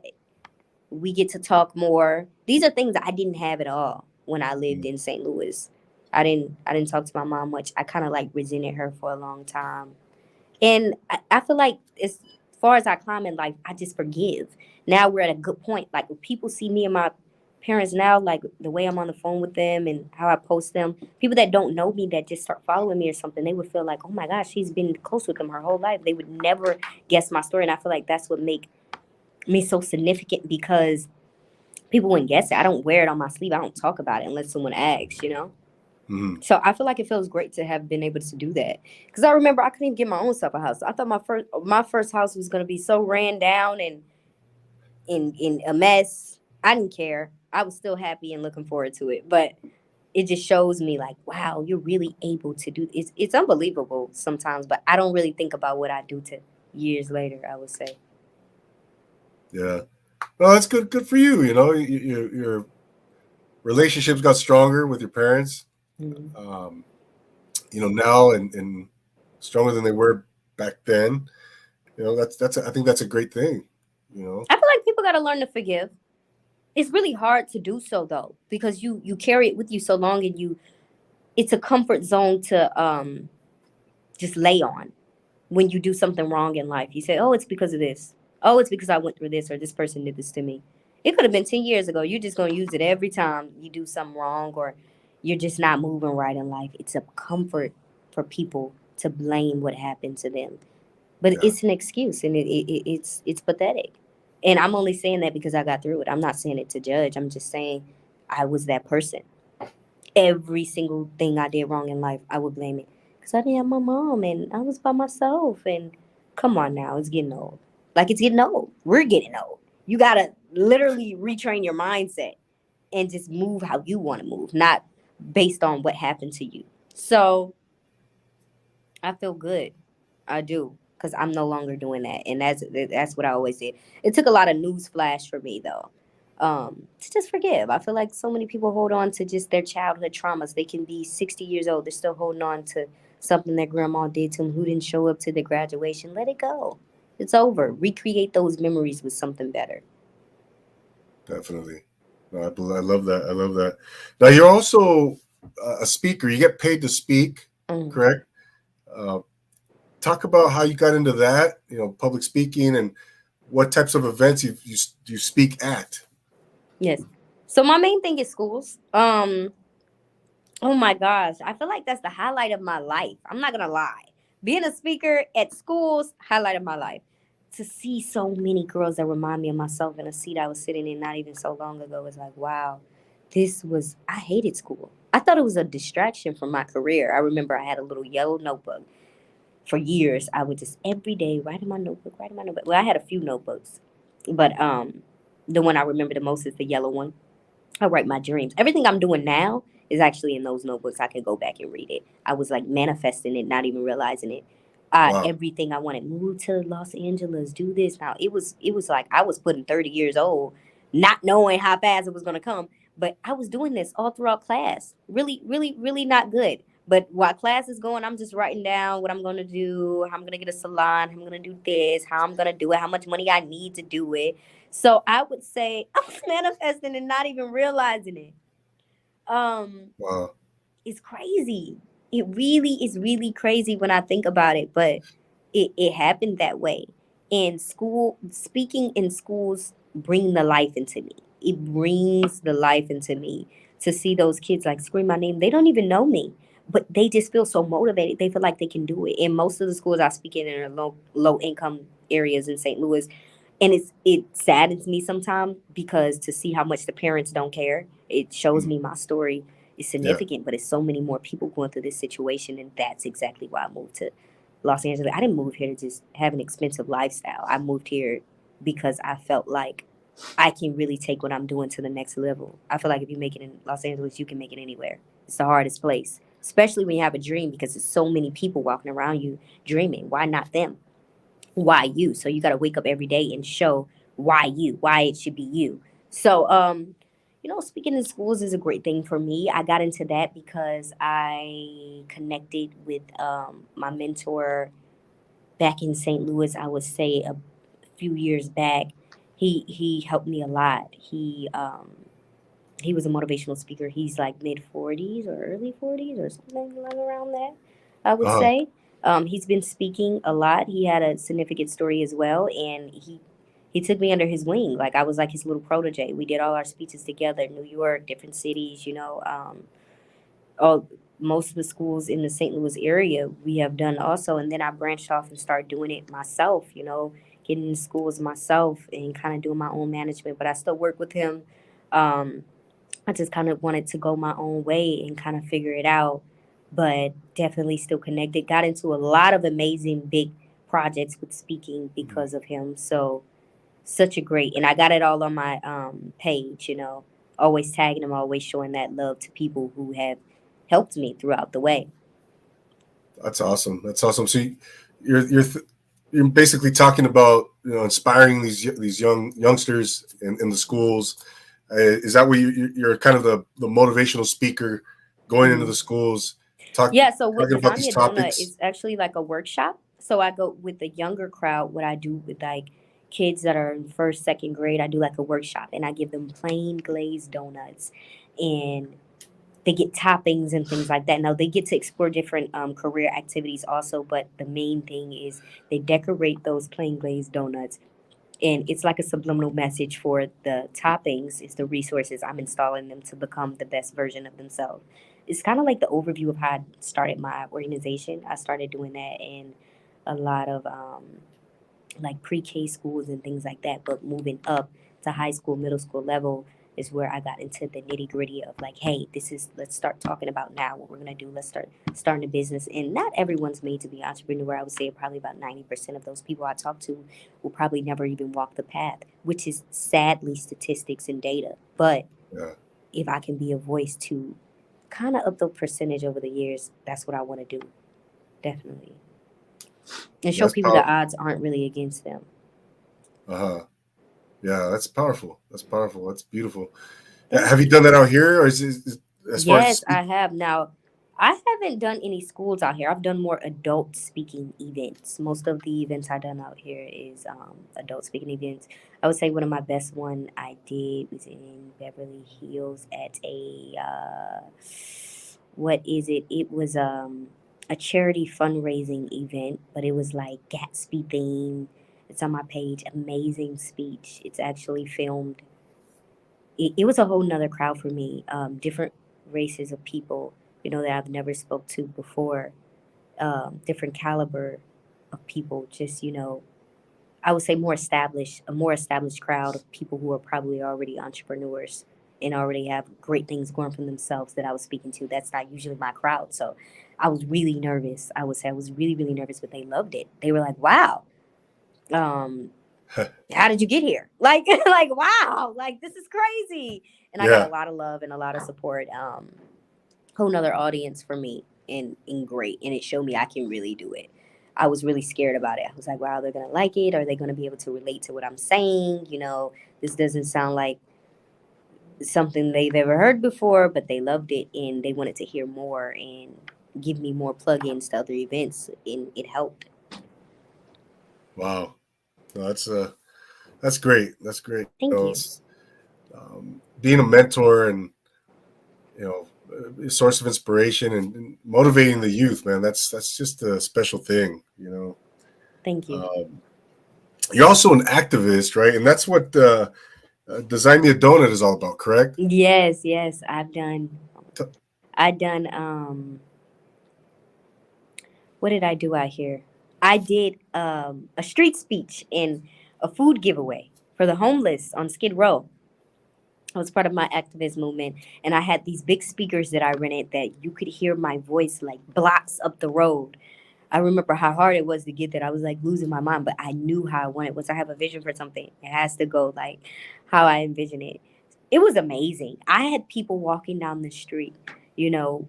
We get to talk more. These are things I didn't have at all when I lived Mm. in St. Louis. I didn't talk to my mom much. I kind of like resented her for a long time. And I feel like as far as I climb in life, I just forgive. Now we're at a good point. Like when people see me and my parents now, like the way I'm on the phone with them and how I post them, people that don't know me that just start following me or something, they would feel like, oh my gosh, she's been close with them her whole life. They would never guess my story. And I feel like that's what make me so significant because people wouldn't guess it. I don't wear it on my sleeve. I don't talk about it unless someone asks. Mm-hmm. So I feel like it feels great to have been able to do that. Because I remember I couldn't even get my own stuff a house. I thought my first house was gonna be so ran down and in a mess. I didn't care. I was still happy and looking forward to it. But it just shows me like, wow, you're really able to do it's unbelievable sometimes, but I don't really think about what I do to years later, I would say. Yeah. Well, that's good. Good for you. You know, your relationships got stronger with your parents. Mhm. Um, now and stronger than they were back then. I think that's a great thing. You know. I feel like people gotta learn to forgive. It's really hard to do so though, because you carry it with you so long and it's a comfort zone to just lay on when you do something wrong in life. You say, oh, it's because of this. Oh, it's because I went through this or this person did this to me. It could have been 10 years ago. You're just going to use it every time you do something wrong or you're just not moving right in life. It's a comfort for people to blame what happened to them. But Yeah. it's an excuse and it's pathetic. And I'm only saying that because I got through it. I'm not saying it to judge. I'm just saying I was that person. Every single thing I did wrong in life, I would blame it because I didn't have my mom and I was by myself. And come on now, it's getting old. Like it's getting old. We're getting old. You gotta literally retrain your mindset and just move how you want to move, not based on what happened to you. So I feel good. I do because I'm no longer doing that, and that's what I always did. It took a lot of news flash for me though, to just forgive. I feel like so many people hold on to just their childhood traumas. They can be 60 years old, they're still holding on to something that grandma did to them who didn't show up to the graduation. Let it go. It's over. Recreate those memories with something better. Definitely. No, I love that. I love that. Now you're also a speaker. You get paid to speak, Mm. correct? Uh, Talk about how you got into that. Public speaking and what types of events you speak at. Yes. So my main thing is schools. Oh my gosh, I feel like that's the highlight of my life. I'm not gonna lie. Being a speaker at schools, highlight of my life. To see so many girls that remind me of myself in a seat I was sitting in not even so long ago was like, wow, I hated school. I thought it was a distraction from my career. I remember I had a little yellow notebook. For years, I would just every day write in my notebook, write in my notebook. Well, I had a few notebooks, but the one I remember the most is the yellow one. I write my dreams. Everything I'm doing now is actually in those notebooks. I can go back and read it. I was like manifesting it, not even realizing it. Wow. Everything I wanted, move to Los Angeles, do this. Now it was like I was putting 30 years old, not knowing how fast it was gonna come. But I was doing this all throughout class. Really, really, really not good. But while class is going, I'm just writing down what I'm gonna do, how I'm gonna get a salon, how I'm gonna do this, how I'm gonna do it, how much money I need to do it. So I would say I was manifesting and not even realizing it. Um, Wow. it's crazy. It really is really crazy when I think about it, but it happened that way. And school speaking in schools bring the life into me. It brings the life into me to see those kids like scream my name. They don't even know me, but they just feel so motivated. They feel like they can do it. And most of the schools I speak in are low income areas in St. Louis, and it saddens me sometimes because to see how much the parents don't care. It shows Mm. me my story is Yeah. significant, but it's so many more people going through this situation, and that's exactly why I moved to Los Angeles. I didn't move here to just have an expensive lifestyle. I moved here because I felt like I can really take what I'm doing to the next level. I feel like if you make it in Los Angeles, you can make it anywhere. It's the hardest place, especially when you have a dream because there's so many people walking around you dreaming. Why not them? Why you? So you got to wake up every day and show why you, why it should be you. So, speaking in schools is a great thing for me. I got into that because I connected with my mentor back in St. Louis. I would say a few years back. He helped me a lot. He was a motivational speaker. He's like mid 40s or early 40s or something like around that, I would Uh-huh. say. He's been speaking a lot. He had a significant story as well, and he took me under his wing. Like I was like his little protege. We did all our speeches together, New York, different cities. All most of the schools in the St. Louis area we have done also, and then I branched off and started doing it myself. Getting in schools myself and kind of doing my own management. But I still work with him. Um, I just kind of wanted to go my own way and kind of figure it out, but definitely still connected. Got into a lot of amazing big projects with speaking Mhm. because of him. So such a great, and I got it all on my page. Always tagging him, always showing that love to people who have helped me throughout the way. That's awesome. That's awesome. So you're basically talking about inspiring these youngsters in the schools. Is that where you're kind of the motivational speaker going into Mhm. the schools, talk Yeah, so with talking about these Lasagna Donut, topics? it's actually like a workshop. So I go with the younger crowd. What I do with like kids that are in first, second grade, I do like a workshop and I give them plain glazed donuts and they get toppings and things like that. Now they get to explore different career activities also, but the main thing is they decorate those plain glazed donuts and it's like a subliminal message for the toppings. It's the resources I'm installing them to become the best version of themselves. It's kind of like the overview of how I started my organization. I started doing that in a lot of like pre-K schools and things like that. But moving up to high school, middle school level is where I got into the nitty gritty of like, hey, let's start talking about now what we're gonna do. Let's start starting a business. And not everyone's made to be an entrepreneur. I would say probably about 90% of those people I talk to will probably never even walk the path, which is sadly statistics and data. But Yeah, if I can be a voice to kind of up the percentage over the years, that's what I want to do. Definitely. And show that's people the powerful. odds aren't really against them. Uh-huh. Yeah, that's powerful. That's powerful. That's beautiful. Have Thank you you. done that out here, or as far as Yes, I have. Now, I haven't done any schools out here. I've done more adult speaking events. Most of the events I've done out here is adult speaking events. I would say one of my best one I did was in Beverly Hills at what is it? It was a charity fundraising event, but it was like Gatsby theme. It's on my page. Amazing speech. It's actually filmed. It was a whole nother crowd for me. Different races of people, that I've never spoke to before. Different caliber of people. Just I would say a more established crowd of people who are probably already entrepreneurs and already have great things going for themselves that I was speaking to. That's not usually my crowd. So I was really nervous. I would say I was really, really nervous, but they loved it. They were like, wow. Um, how did you get here? Like, like, wow, like this is crazy. And I got a yeah, lot of love and a lot of support. Whole nother audience for me and great. And it showed me I can really do it. I was really scared about it. I was like, wow, they're gonna like it. Are they gonna be able to relate to what I'm saying? This doesn't sound like something they've ever heard before, but they loved it and they wanted to hear more and give me more plugins to other events and it helped. wow. No, that's great. That's great. Thank you. Being a mentor and a source of inspiration and motivating the youth, man. That's just a special thing. Thank you. Um, You're also an activist, right? And that's what Design Me a Donut is all about, correct? Yes, yes, T- I done what did I do out here? I did a street speech and a food giveaway for the homeless on Skid Row. I was part of my activist movement, and I had these big speakers that I rented that you could hear my voice like blocks up the road. I remember how hard it was to get that. I was like losing my mind, but I knew how I wanted. Once I have a vision for something, it has to go like how I envision it. It was amazing. I had people walking down the street, you know,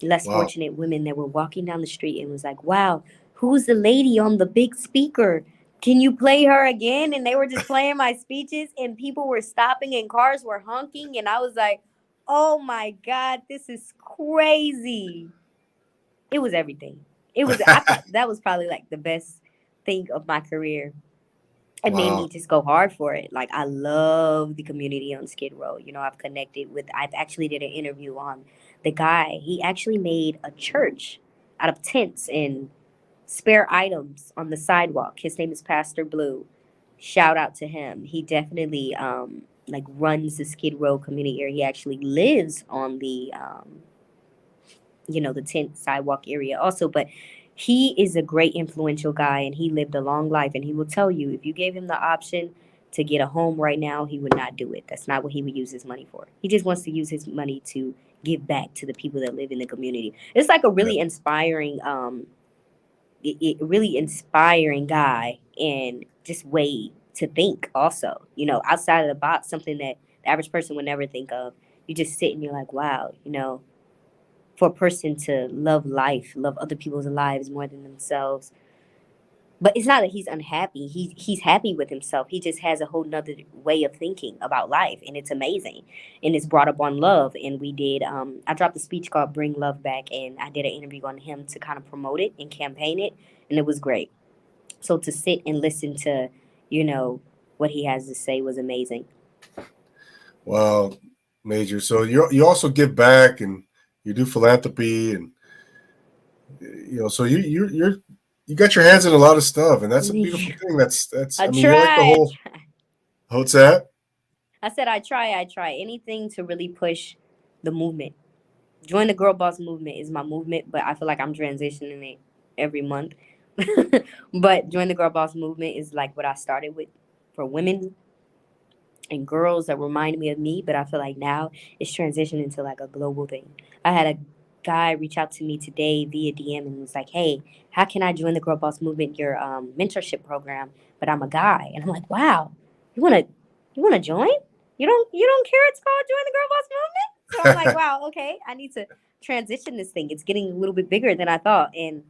less wow. fortunate women that were walking down the street and was like, "Wow, who's the lady on the big speaker? Can you play her again?" And they were just playing my speeches, and people were stopping, and cars were honking, and I was like, "Oh my god, this is crazy!" It was everything. It was. I thought that was probably like the best thing of my career. It made me Wow. just go hard for it. Like I love the community on Skid Row. You know, I've connected with. I've actually did an interview on the guy. He actually made a church out of tents and spare items on the sidewalk. His name is Pastor Blue. Shout out to him. He definitely like runs the Skid Row community area. He actually lives on the the tent sidewalk area also. But he is a great influential guy, and he lived a long life, and he will tell you if you gave him the option to get a home right now, he would not do it. That's not what he would use his money for. He just wants to use his money to give back to the people that live in the community. It's like a Yeah. really inspiring really inspiring guy, and just way to think also, outside of the box, something that the average person would never think of. You just sit and you're like, wow, for a person to love life, love other people's lives more than themselves. But it's not that he's unhappy. He's happy with himself. He just has a whole nother way of thinking about life, and it's amazing. And it's brought up on love. And we did. I dropped a speech called "Bring Love Back," and I did an interview on him to kind of promote it and campaign it, and it was great. So to sit and listen to, you know, what he has to say was amazing. Wow, Major. So you also give back and you do philanthropy and so you got your hands in a lot of stuff, and that's a beautiful thing. That's I I mean, you're like the try. I whole try. what's that? I said I try. I try anything to really push the movement. Join the Girl Boss movement is my movement, but I feel like I'm transitioning it every month. But Join the Girl Boss movement is like what I started with for women and girls that remind me of me, but I feel like now it's transitioned into like a global thing. I had a guy reach out to me today via DM and was like, "Hey, how can I join the Girl Boss movement, your mentorship program? But I'm a guy." And I'm like, "Wow, you wanna join? You don't care it's called Join the Girl Boss movement?" So I'm like, "Wow, okay, I need to transition this thing. It's getting a little bit bigger than I thought." And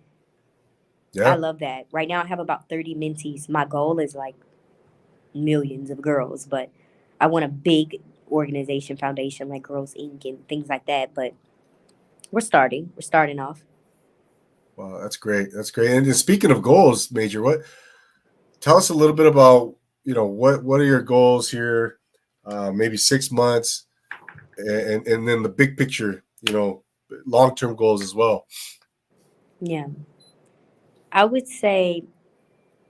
I Yeah. love that. Right now I have about 30 mentees. My goal is like millions of girls, but I want a big organization, foundation like Girls Inc. and things like that. But we're starting. We're starting off. Wow, that's great. That's great. And speaking of goals, Major, what tell us a little bit about what are your goals here? Maybe 6 months, and then the big picture. Long term goals as well. Yeah. I would say,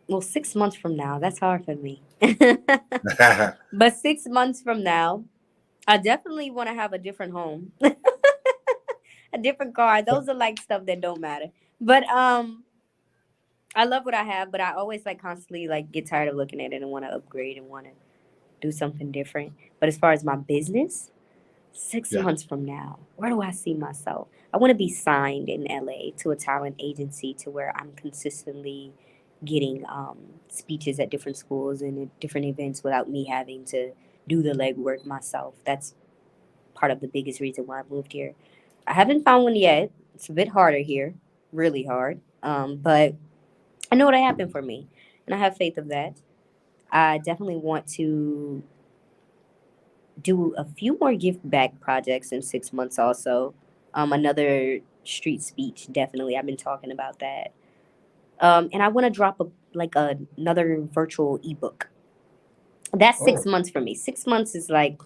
well, 6 months from now, that's hard for me. But 6 months from now, I definitely want to have a different home, a different car. Those are like stuff that don't matter. But I love what I have, but I always like constantly like get tired of looking at it and want to upgrade and want to do something different. But as far as my business, six Yeah. months from now, where do I see myself? I want to be signed in LA to a talent agency to where I'm consistently getting speeches at different schools and at different events without me having to do the legwork myself. That's part of the biggest reason why I moved here. I haven't found one yet. It's a bit harder here, really hard. But I know what'll happen for me, and I have faith of that. I definitely want to do a few more give back projects in 6 months also. Another street speech, definitely. I've been talking about that. And I want to drop another virtual ebook. That's six Oh, months for me. 6 months is like,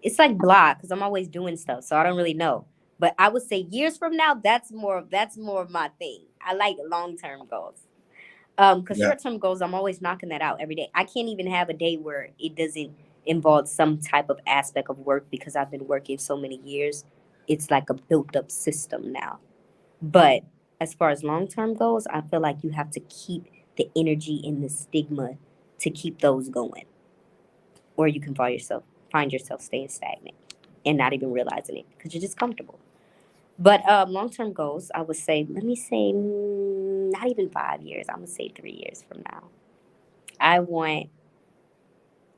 it's like blah, because I'm always doing stuff, so I don't really know. But I would say years from now, that's more of my thing. I like long term goals. Because Yeah. short-term goals, I'm always knocking that out every day. I can't even have a day where it doesn't involve some type of aspect of work because I've been working so many years. It's like a built-up system now. But as far as long-term goals, I feel like you have to keep the energy and the stigma to keep those going, or you can find yourself staying stagnant and not even realizing it because you're just comfortable. But long-term goals, I would say, let me say, not even 5 years. I'm gonna say 3 years from now. I want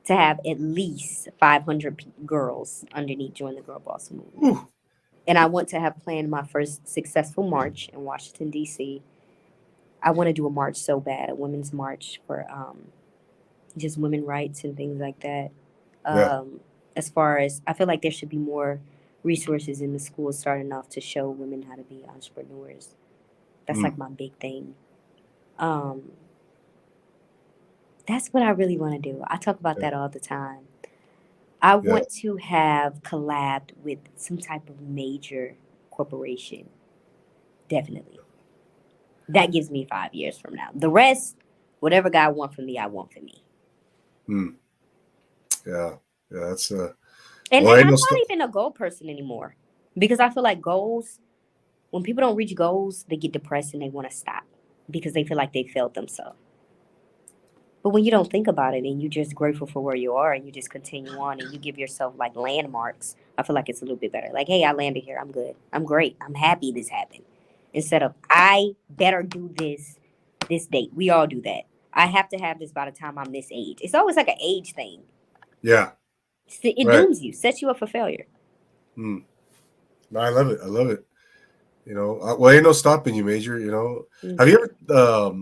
to have at least 500 girls underneath Join the Girl Boss movement. Ooh, And I want to have planned my first successful march in Washington, D.C. I want to do a march so bad, a women's march for just women rights and things like that. yeah. Um, as far as I feel like there should be more resources in the schools starting off to show women how to be entrepreneurs. That's Mm, like my big thing. Um, that's what I really want to do. I talk about yeah. that all the time. I Yeah. want to have collabed with some type of major corporation. Definitely. That gives me 5 years from now. The rest, whatever God want from me, I want for me. Mm, yeah. Yeah. That's And well, and ain't I'm no not stuff. even a goal person anymore because I feel like goals, when people don't reach goals, they get depressed and they want to stop because they feel like they failed themselves. But when you don't think about it and you're just grateful for where you are and you just continue on and you give yourself like landmarks, I feel like it's a little bit better. Like, hey, I landed here. I'm good. I'm great. I'm happy this happened. Instead of I better do this date. We all do that. I have to have this by the time I'm this age. It's always like an age thing. Yeah. It Right. dooms you, sets you up for failure. Mm. No, I love it. I love it. Well, ain't no stopping you, Major. Have you ever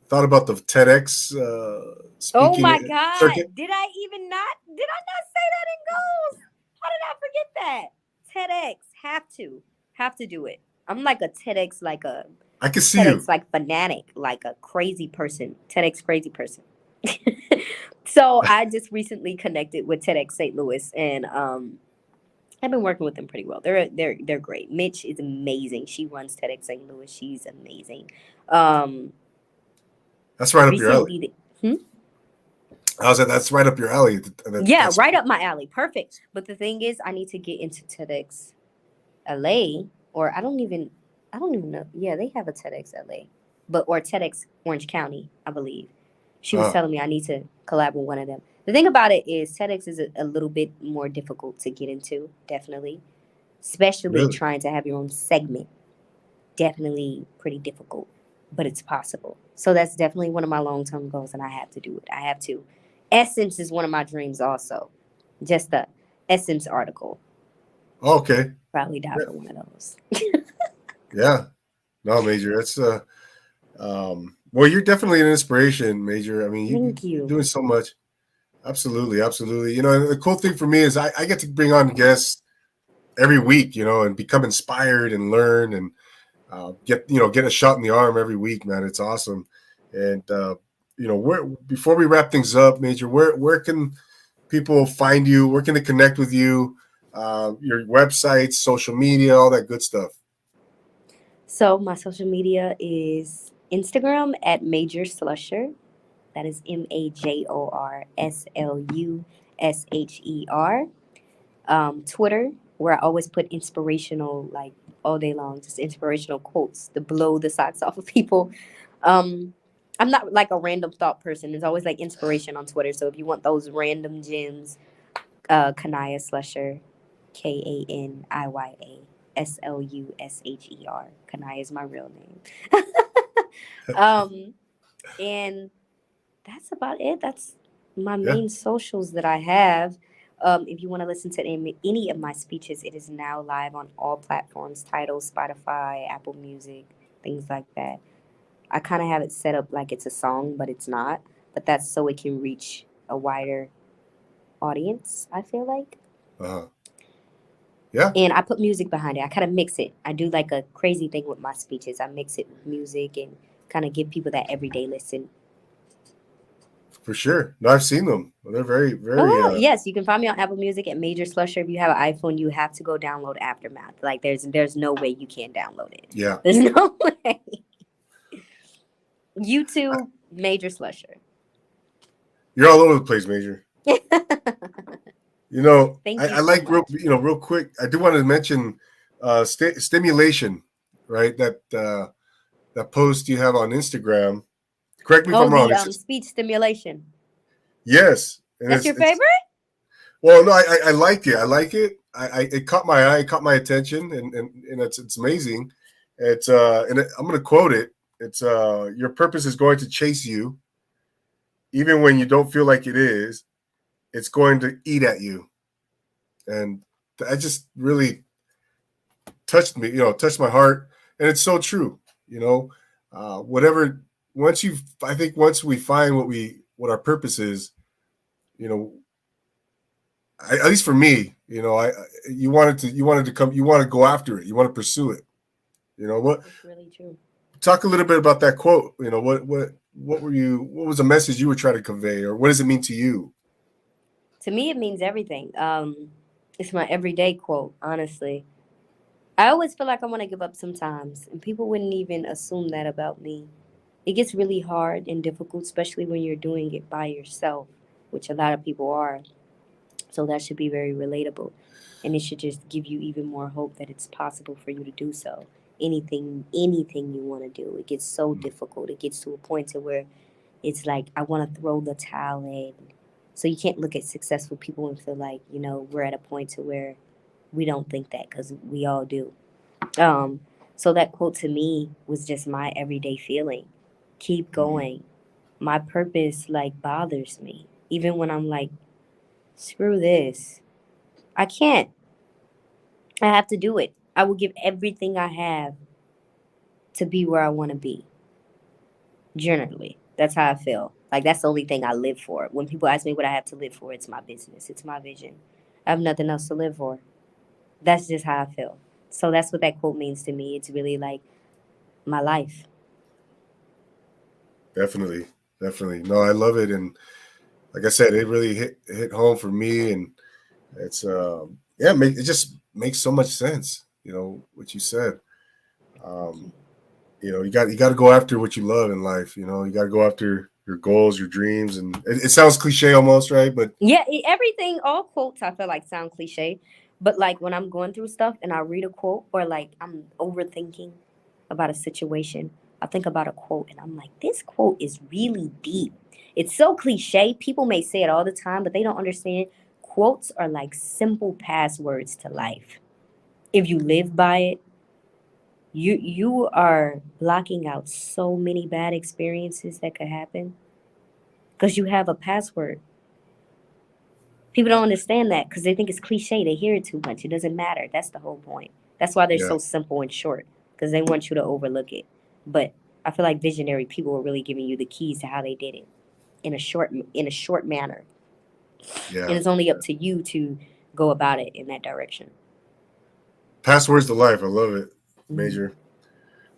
thought about the TEDx Oh speaking my God. circuit? Did I not say that in goals? How did I forget that? TEDx. Have to do it. I'm like a I can see TEDx you. like fanatic, like a crazy person. TEDx crazy person. So I just recently connected with TEDx St. Louis and I've been working with them pretty well. They're great. Mitch is amazing. She runs TEDx St. Louis. She's amazing. Um That's right up your alley. recently hmm? I was like, that's right up your alley. Yeah, That's right up my alley. Perfect. But the thing is, I need to get into TEDx LA, or I don't even know. Yeah, they have a TEDx LA, but or TEDx Orange County, I believe. She was uh, telling me I need to collab with one of them. The thing about it is, TEDx is a little bit more difficult to get into, definitely, especially really. trying to have your own segment. Definitely pretty difficult, but it's possible. So that's definitely one of my long term goals, and I have to do it. I have to. Essence is one of my dreams, also. Just the Essence article. Okay. Probably die Yeah. for one of those. Yeah. No, Major. That's well, you're definitely an inspiration, Major. I mean, Thank you're you. doing so much. Absolutely, absolutely. And the cool thing for me is I get to bring on guests every week, and become inspired and learn and get a shot in the arm every week, man. It's awesome. And where before we wrap things up, Major, where can people find you? Where can they connect with you? Your websites, social media, all that good stuff. So my social media is Instagram at Major Slusher. That is MajorSlusher. Twitter, where I always put inspirational, like all day long, just inspirational quotes to blow the socks off of people. Um, I'm not like a random thought person. It's always like inspiration on Twitter. So if you want those random gems, Kanaya Slusher, KANIYASLUSHER. Kanaya is my real name. um, and that's about it. That's my Yeah. main socials that I have. If you want to listen to any of my speeches, it is now live on all platforms: Tidal, Spotify, Apple Music, things like that. I kind of have it set up like it's a song, but it's not. But that's so it can reach a wider audience, I feel like. Uh, yeah. And I put music behind it. I kind of mix it. I do like a crazy thing with my speeches. I mix it with music and kind of give people that everyday listen. For sure. No, I've seen them. They're very, very. Oh yes, you can find me on Apple Music at Major Slusher. If you have an iPhone, you have to go download Aftermath. Like there's no way you can't download it. Yeah. There's no way. YouTube, Major Slusher. You're all over the place, Major. You know, Thank you I so like real, much. real quick. I do want to mention stimulation, right? That post you have on Instagram. Correct me if Oh, I'm wrong. the It's just speech stimulation. yes, and That's your it's favorite? well, no, I like it. I like it. It caught my eye, it caught my attention, and it's amazing. I'm going to quote it. It's your purpose is going to chase you, even when you don't feel like it is. It's going to eat at you, and I just really touched me, touched my heart, and it's so true. You know, whatever. I think once we find what our purpose is, you know, at least for me, you wanted to come, you want to go after it, you want to pursue it. You know what? That's really true. Talk a little bit about that quote. You know what was the message you were trying to convey, or what does it mean to you? To me, it means everything. It's my everyday quote, honestly. I always feel like I want to give up sometimes, and people wouldn't even assume that about me. It gets really hard and difficult, especially when you're doing it by yourself, which a lot of people are. So that should be very relatable. And it should just give you even more hope that it's possible for you to do so. Anything you want to do. It gets so difficult. It gets to a point to where it's like I want to throw the towel in. So you can't look at successful people and feel like, we're at a point to where we don't think that because we all do. Um, so that quote to me was just my everyday feeling. Keep going. My purpose like bothers me. Even when I'm like, screw this. I can't. I have to do it. I will give everything I have to be where I want to be. Generally, that's how I feel. Like that's the only thing I live for. When people ask me what I have to live for, it's my business. It's my vision. I have nothing else to live for. That's just how I feel. So that's what that quote means to me. It's really like my life. Definitely, definitely. No, I love it, and like I said, it really hit home for me, and it's it just makes so much sense. You know what you said. Thank Um, you. you got to go after what you love in life. You know, you got to go after your goals, your dreams, and it sounds cliche almost, right? But Yeah, everything, all quotes I feel like sound cliche, but like when I'm going through stuff and I read a quote or like I'm overthinking about a situation, I think about a quote and I'm like, this quote is really deep. It's so cliche. People may say it all the time, but they don't understand. Quotes are like simple passwords to life. If you live by it, you are blocking out so many bad experiences that could happen because you have a password. People don't understand that because they think it's cliche. They hear it too much. It doesn't matter. That's the whole point. That's why they're yeah, so simple and short because they want you to overlook it. But I feel like visionary people are really giving you the keys to how they did it in a short manner, and yeah. it's only up to you to go about it in that direction. Passwords to life. I love it, Mm. Major.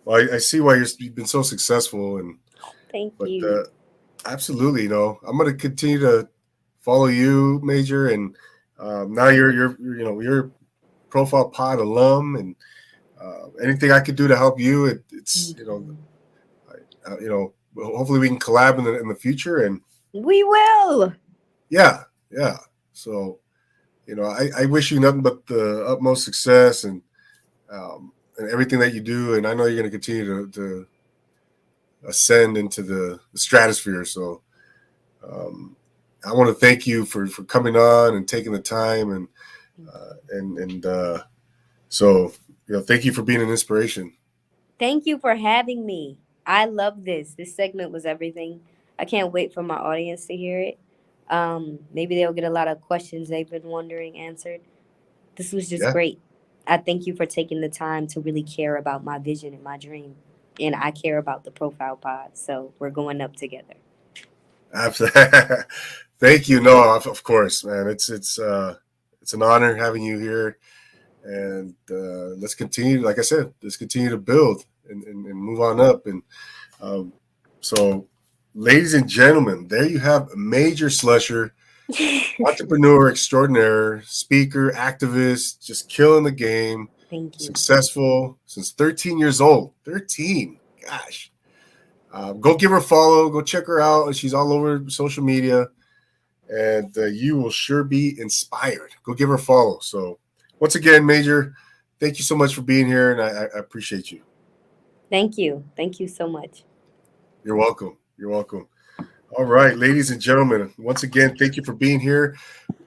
Well, I see why you've been so successful, and Thank but you. absolutely, I'm going to continue to follow you, Major, and now you're Profile Pod alum, and anything I could do to help you, it's Mhm. hopefully we can collab in the future, and We will. yeah, yeah. So I wish you nothing but the utmost success and everything that you do, and I know you're going to continue to ascend into the stratosphere. So um, I want to thank you for coming on and taking the time and so thank you for being an inspiration. Thank you for having me. I love this. This segment was everything. I can't wait for my audience to hear it. Maybe they'll get a lot of questions they've been wondering answered. This was just Yeah, great. I thank you for taking the time to really care about my vision and my dream. And I care about the profile pod. So we're going up together. absolutely. Thank you. No, of course, man. It's an honor having you here, and let's continue. Like I said, let's continue to build and move on up. And um, so, ladies and gentlemen, there you have Major Slusher, entrepreneur extraordinaire, speaker, activist, just killing the game, Thank you. successful since 13 years old. 13, gosh. Go give her a follow. Go check her out. She's all over social media, and you will sure be inspired. Go give her a follow. So once again, Major, thank you so much for being here, and I appreciate you. Thank you. Thank you so much. You're welcome. You're welcome. All right, ladies and gentlemen, once again, thank you for being here.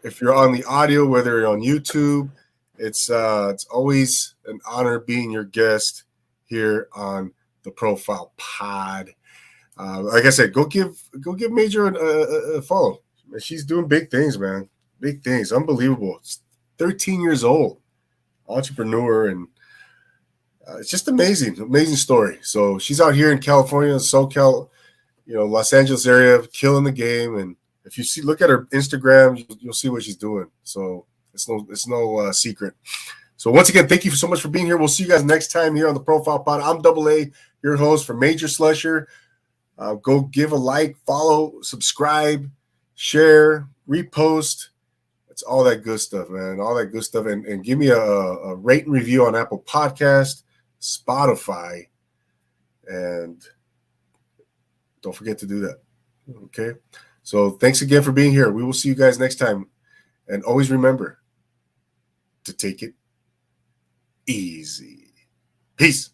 If you're on the audio, whether you're on YouTube, it's always an honor being your guest here on the Profile Pod. Like I said, go give Major a follow. She's doing big things, man. Big things, unbelievable. It's 13 years old, entrepreneur, and it's just amazing story. So she's out here in California, SoCal, Los Angeles area, killing the game. And if you look at her Instagram, you'll see what she's doing. So it's no secret. So once again, thank you so much for being here. We'll see you guys next time here on the Profile Pod. I'm Double A, your host for Major Slusher. Go give a like, follow, subscribe, share, repost. It's all that good stuff, man. All that good stuff. And give me a rate and review on Apple Podcast, Spotify, and don't forget to do that. Okay? So thanks again for being here. We will see you guys next time. And always remember to take it easy. Peace.